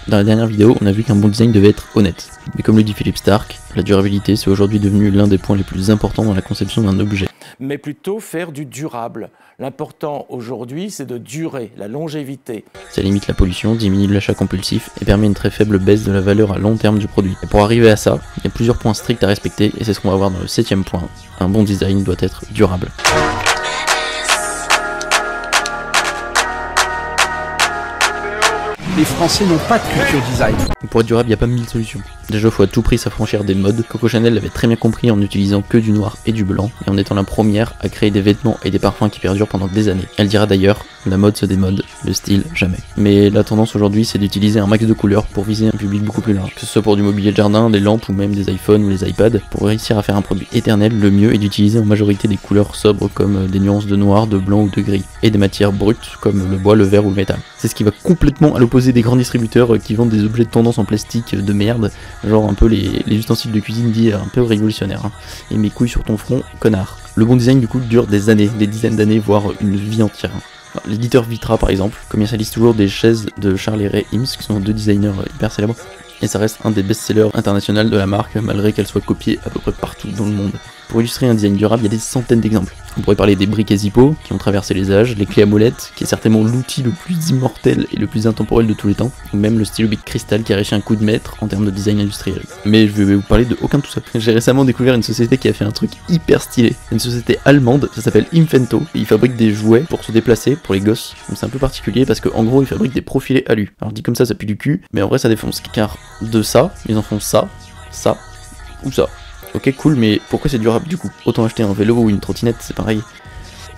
Dans la dernière vidéo, on a vu qu'un bon design devait être honnête. Mais comme le dit Philippe Starck, la durabilité c'est aujourd'hui devenu l'un des points les plus importants dans la conception d'un objet. Mais plutôt faire du durable. L'important aujourd'hui, c'est de durer, la longévité. Ça limite la pollution, diminue l'achat compulsif et permet une très faible baisse de la valeur à long terme du produit. Et pour arriver à ça, il y a plusieurs points stricts à respecter et c'est ce qu'on va voir dans le 7ème point. Un bon design doit être durable. Les Français n'ont pas de culture design. Pour être durable, il n'y a pas 1000 solutions. Déjà, il faut à tout prix s'affranchir des modes. Coco Chanel l'avait très bien compris en n'utilisant que du noir et du blanc, et en étant la première à créer des vêtements et des parfums qui perdurent pendant des années. Elle dira d'ailleurs, la mode se démode, le style jamais. Mais la tendance aujourd'hui, c'est d'utiliser un max de couleurs pour viser un public beaucoup plus large. Que ce soit pour du mobilier de jardin, des lampes ou même des iPhones ou les iPads, pour réussir à faire un produit éternel, le mieux est d'utiliser en majorité des couleurs sobres comme des nuances de noir, de blanc ou de gris, et des matières brutes comme le bois, le verre ou le métal. C'est ce qui va complètement à l'opposé des grands distributeurs qui vendent des objets de tendance en plastique de merde, genre un peu les ustensiles de cuisine dits un peu révolutionnaires. Et mes couilles sur ton front, connard. Le bon design du coup dure des années, des dizaines d'années, voire une vie entière. L'éditeur Vitra par exemple commercialise toujours des chaises de Charles et Ray Eames, qui sont deux designers hyper célèbres, et ça reste un des best-sellers internationaux de la marque, malgré qu'elle soit copiée à peu près partout dans le monde. Pour illustrer un design durable, il y a des centaines d'exemples. On pourrait parler des briques et Zippo, qui ont traversé les âges, les clés à molette, qui est certainement l'outil le plus immortel et le plus intemporel de tous les temps, ou même le stylo Bic Cristal qui a réussi un coup de maître en termes de design industriel. Mais je vais vous parler de aucun de tout ça. J'ai récemment découvert une société qui a fait un truc hyper stylé. Une société allemande, ça s'appelle Infento, et ils fabriquent des jouets pour se déplacer, pour les gosses. Donc c'est un peu particulier parce qu'en gros ils fabriquent des profilés alu. Alors dit comme ça pue du cul, mais en vrai ça défonce, car de ça, ils en font ça, ça, ou ça. Ok cool, mais pourquoi c'est durable du coup? Autant acheter un vélo ou une trottinette, c'est pareil.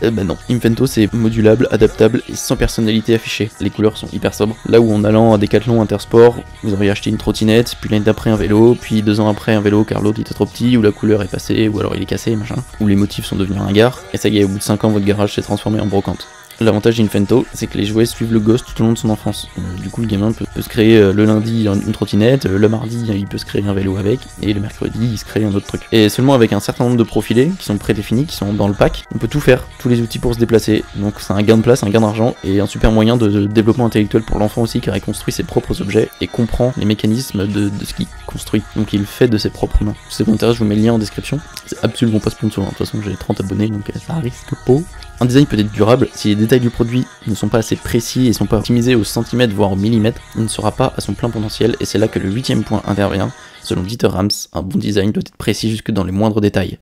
Ben non, Infento c'est modulable, adaptable et sans personnalité affichée. Les couleurs sont hyper sobres. Là où en allant à Decathlon Intersport, vous auriez acheté une trottinette, puis l'année d'après un vélo, puis 2 ans après un vélo car l'autre était trop petit, ou la couleur est passée, ou alors il est cassé, machin, ou les motifs sont devenus ringards, et ça y est, au bout de 5 ans votre garage s'est transformé en brocante. L'avantage d'Infento, c'est que les jouets suivent le gosse tout au long de son enfance. Du coup, le gamin peut se créer le lundi une trottinette, le mardi il peut se créer un vélo avec, et le mercredi il se crée un autre truc. Et seulement avec un certain nombre de profilés qui sont prédéfinis, qui sont dans le pack, on peut tout faire, tous les outils pour se déplacer. Donc c'est un gain de place, un gain d'argent, et un super moyen de développement intellectuel pour l'enfant aussi, car il construit ses propres objets et comprend les mécanismes de ce qu'il construit. Donc il fait de ses propres mains. Si ça vous intéresse, je vous mets le lien en description. C'est absolument pas sponsor, de toute façon j'ai 30 abonnés, donc ça risque pas. Un design peut être durable si les détails du produit ne sont pas assez précis et sont pas optimisés au centimètre voire au millimètre, il ne sera pas à son plein potentiel, et c'est là que le 8ème point intervient. Selon Dieter Rams, un bon design doit être précis jusque dans les moindres détails.